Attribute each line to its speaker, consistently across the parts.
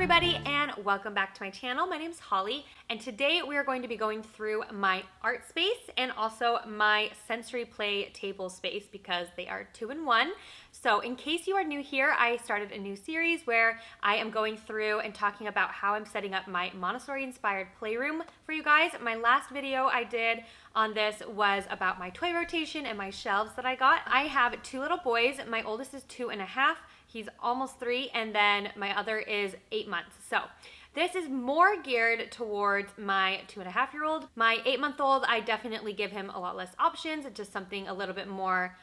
Speaker 1: everybody and welcome back to my channel. My name is Holly and today we are going to be going through my art space and also my sensory play table space because they are 2-in-1. So in case you are new here, I started a new series where I am going through and talking about how I'm setting up my Montessori inspired playroom for you guys. My last video I did on this was about my toy rotation and my shelves that I got. I have two little boys. My oldest is 2.5. He's almost 3, and then my other is 8 months. So this is more geared towards my 2.5-year-old. My 8-month-old, I definitely give him a lot less options. It's just something a little bit more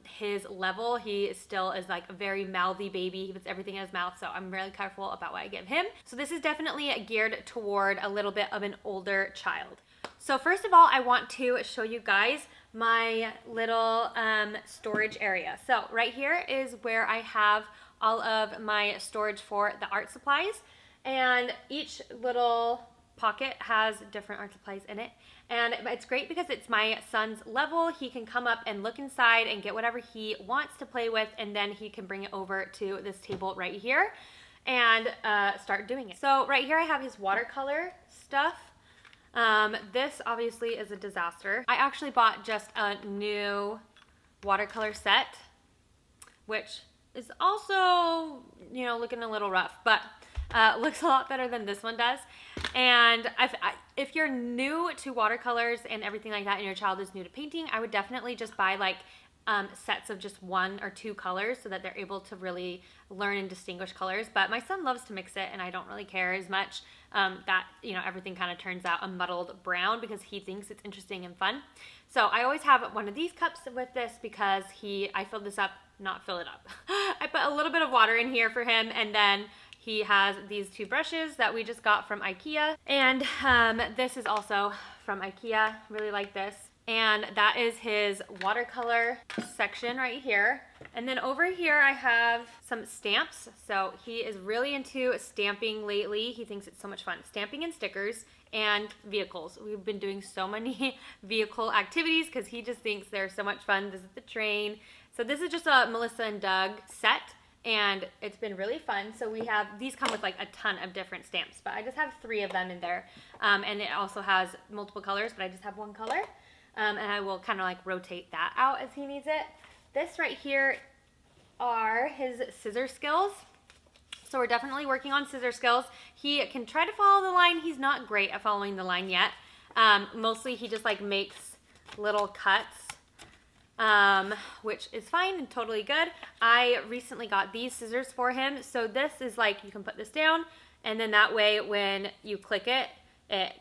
Speaker 1: his level. He still is like a very mouthy baby. He puts everything in his mouth, so I'm really careful about what I give him. So this is definitely geared toward a little bit of an older child. So first of all, I want to show you guys my little storage area. So right here is where I have all of my storage for the art supplies, and each little pocket has different art supplies in it. And it's great because it's my son's level. He can come up and look inside and get whatever he wants to play with, and then he can bring it over to this table right here and start doing it. So right here I have his watercolor stuff. This obviously is a disaster. I actually bought just a new watercolor set, which is also, you know, looking a little rough, but looks a lot better than this one does. And if you're new to watercolors and everything like that and your child is new to painting, I would definitely just buy like sets of just 1 or 2 colors so that they're able to really learn and distinguish colors. But my son loves to mix it and I don't really care as much that, you know, everything kind of turns out a muddled brown because he thinks it's interesting and fun. So I always have one of these cups with this because I filled this up, not fill it up. I put a little bit of water in here for him, and then he has these 2 brushes that we just got from Ikea. And this is also from Ikea. Really like this. And that is his watercolor section right here. And then over here I have some stamps. So he is really into stamping lately. He thinks it's so much fun. Stamping and stickers and vehicles. We've been doing so many vehicle activities because he just thinks they're so much fun. This is the train. So this is just a Melissa and Doug set, and it's been really fun. So we have, these come with like a ton of different stamps, but I just have 3 of them in there. And it also has multiple colors, but I just have 1 color. And I will kind of like rotate that out as he needs it. This right here are his scissor skills. So we're definitely working on scissor skills. He can try to follow the line. He's not great at following the line yet. Mostly he just like makes little cuts, which is fine and totally good. I recently got these scissors for him. So this is like, you can put this down, and then that way when you click it, it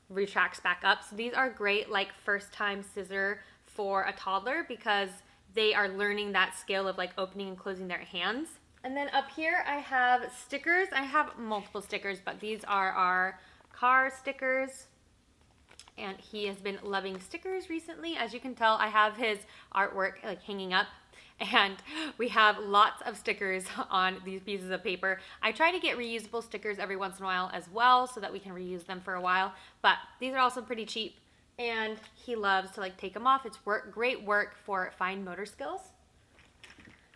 Speaker 1: retracts back up. So these are great like first time scissor for a toddler because they are learning that skill of like opening and closing their hands. And then up here I have stickers. I have multiple stickers, but these are our car stickers. And he has been loving stickers recently. As you can tell, I have his artwork like hanging up, and we have lots of stickers on these pieces of paper. I try to get reusable stickers every once in a while as well so that we can reuse them for a while, but these are also pretty cheap and he loves to like take them off. It's great work for fine motor skills.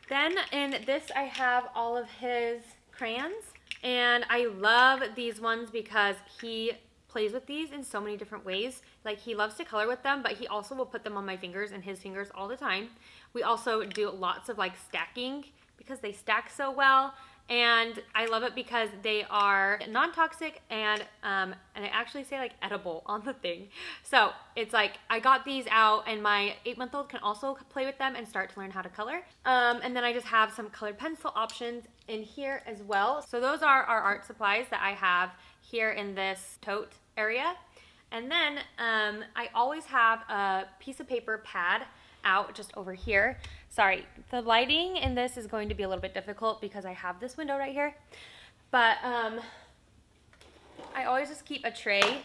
Speaker 1: Then in this I have all of his crayons, and I love these ones because he plays with these in so many different ways. Like he loves to color with them, but he also will put them on my fingers and his fingers all the time. We also do lots of like stacking because they stack so well, and I love it because they are non-toxic and they actually say like edible on the thing. So it's like I got these out, and my 8-month-old can also play with them and start to learn how to color. And then I just have some colored pencil options in here as well. So those are our art supplies that I have here in this tote area. And then I always have a piece of paper pad out just over here. Sorry, the lighting in this is going to be a little bit difficult because I have this window right here. But I always just keep a tray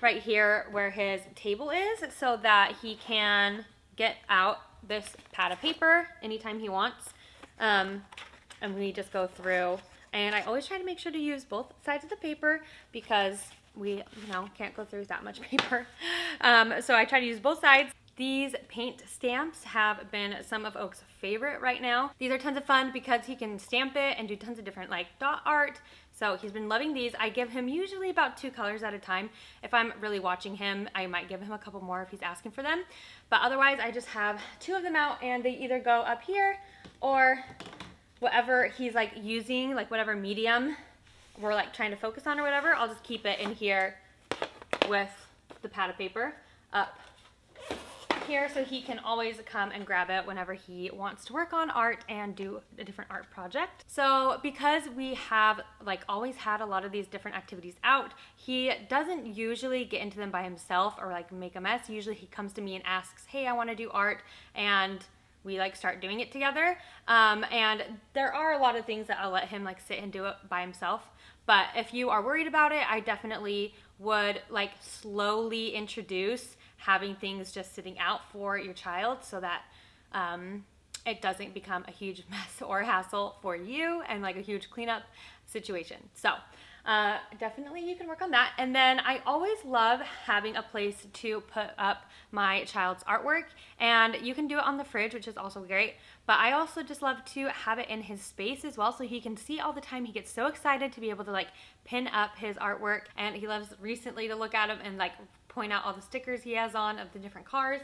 Speaker 1: right here where his table is so that he can get out this pad of paper anytime he wants. And we just go through. And I always try to make sure to use both sides of the paper because we, you know, can't go through that much paper. So I try to use both sides. These paint stamps have been some of Oak's favorite right now. These are tons of fun because he can stamp it and do tons of different like dot art. So he's been loving these. I give him usually about 2 colors at a time. If I'm really watching him, I might give him a couple more if he's asking for them. But otherwise, I just have 2 of them out, and they either go up here or whatever he's like using, like whatever medium we're like trying to focus on or whatever, I'll just keep it in here with the pad of paper up here so he can always come and grab it whenever he wants to work on art and do a different art project. So because we have like always had a lot of these different activities out, he doesn't usually get into them by himself or like make a mess. Usually he comes to me and asks, hey, I want to do art, and we like start doing it together. And there are a lot of things that I'll let him like sit and do it by himself. But if you are worried about it, I definitely would like slowly introduce having things just sitting out for your child so that it doesn't become a huge mess or hassle for you and like a huge cleanup situation. So definitely you can work on that. And then I always love having a place to put up my child's artwork, and you can do it on the fridge, which is also great. But I also just love to have it in his space as well, so he can see all the time. He gets so excited to be able to like pin up his artwork, and he loves recently to look at them and like point out all the stickers he has on of the different cars.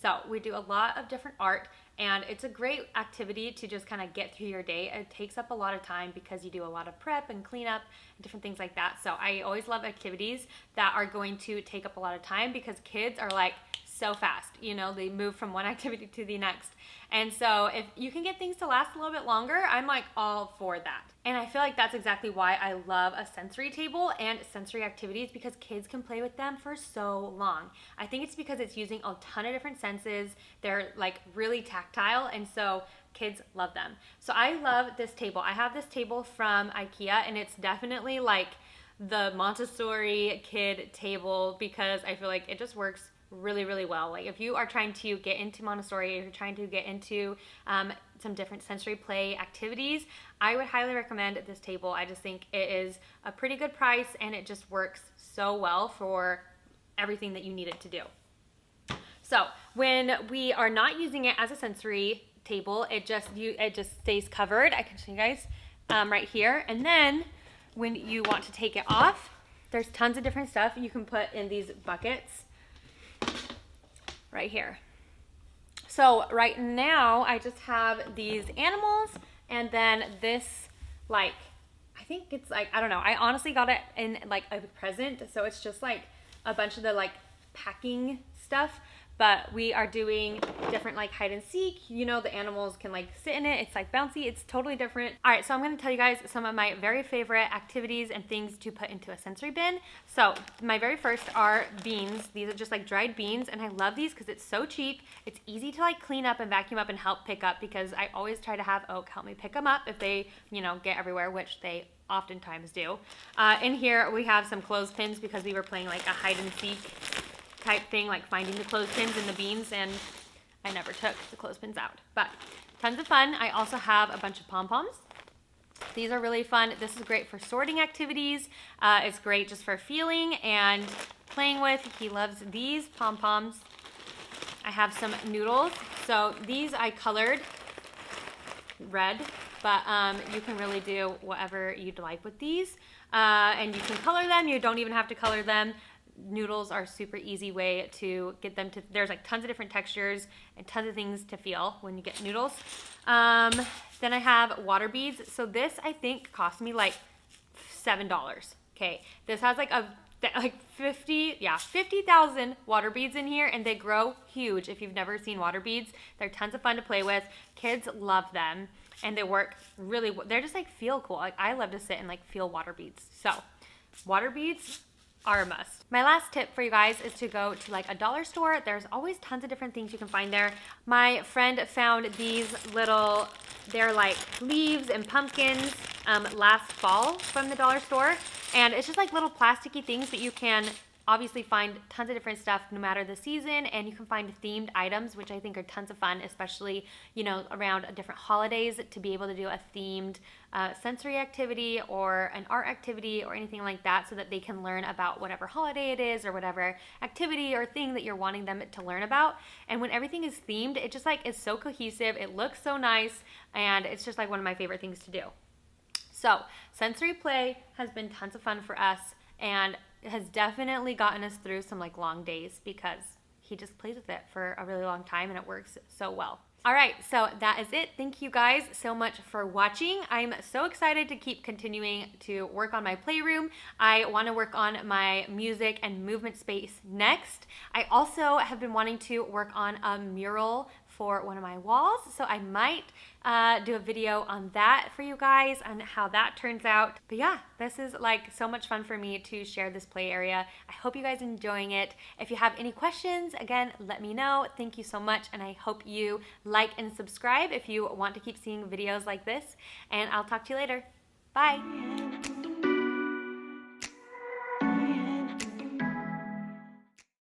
Speaker 1: So we do a lot of different art, and it's a great activity to just kind of get through your day. It takes up a lot of time because you do a lot of prep and cleanup and different things like that. So I always love activities that are going to take up a lot of time because kids are like so fast, you know, they move from one activity to the next. And so if you can get things to last a little bit longer, I'm like all for that. And I feel like that's exactly why I love a sensory table and sensory activities, because kids can play with them for so long. I think it's because it's using a ton of different senses. They're like really tactile, and so kids love them. So I love this table. I have this table from Ikea, and it's definitely like the Montessori kid table because I feel like it just works really, really well. Like if you are trying to get into Montessori, if you're trying to get into some different sensory play activities, I would highly recommend this table. I just think it is a pretty good price, and it just works so well for everything that you need it to do. So when we are not using it as a sensory table, it just stays covered. I can show you guys right here. And then when you want to take it off, there's tons of different stuff you can put in these buckets right here. So right now I just have these animals, and then this, like, I think it's like, I don't know, I honestly got it in like a present, so it's just like a bunch of the like packing stuff. But we are doing different like hide and seek. You know, the animals can like sit in it. It's like bouncy. It's totally different. All right, so I'm going to tell you guys some of my very favorite activities and things to put into a sensory bin. So my very first are beans. These are just like dried beans, and I love these because it's so cheap. It's easy to like clean up and vacuum up and help pick up, because I always try to have Oak help me pick them up if they, you know, get everywhere, which they oftentimes do. In here we have some clothespins because we were playing like a hide and seek type thing, like finding the clothespins in the beans, and I never took the clothespins out, but tons of fun. I also have a bunch of pom-poms. These are really fun. This is great for sorting activities. It's great just for feeling and playing with. He loves these pom-poms. I have some noodles. So these I colored red, but you can really do whatever you'd like with these. And you can color them. You don't even have to color them. Noodles are a super easy way to get them to, there's like tons of different textures and tons of things to feel when you get noodles. Then I have water beads. So this I think cost me like $7. Okay, this has like 50,000 water beads in here, and they grow huge. If you've never seen water beads, they're tons of fun to play with. Kids love them, and they work really, they're just like feel cool. Like I love to sit and like feel water beads. So water beads are a must. My last tip for you guys is to go to like a dollar store. There's always tons of different things you can find there. My friend found these little, they're like leaves and pumpkins last fall from the dollar store. And it's just like little plasticky things that you can obviously find tons of different stuff no matter the season, and you can find themed items, which I think are tons of fun, especially, you know, around different holidays, to be able to do a themed sensory activity or an art activity or anything like that, so that they can learn about whatever holiday it is or whatever activity or thing that you're wanting them to learn about. And when everything is themed, it just like is so cohesive, it looks so nice, and it's just like one of my favorite things to do. So sensory play has been tons of fun for us, and it has definitely gotten us through some like long days because he just plays with it for a really long time and it works so well. All right, so that is it. Thank you guys so much for watching. I'm so excited to keep continuing to work on my playroom. I want to work on my music and movement space next. I also have been wanting to work on a mural for one of my walls, so I might do a video on that for you guys on how that turns out. But yeah, this is like so much fun for me to share this play area. I hope you guys are enjoying it. If you have any questions, again, let me know. Thank you so much, and I hope you like and subscribe if you want to keep seeing videos like this, and I'll talk to you later. Bye.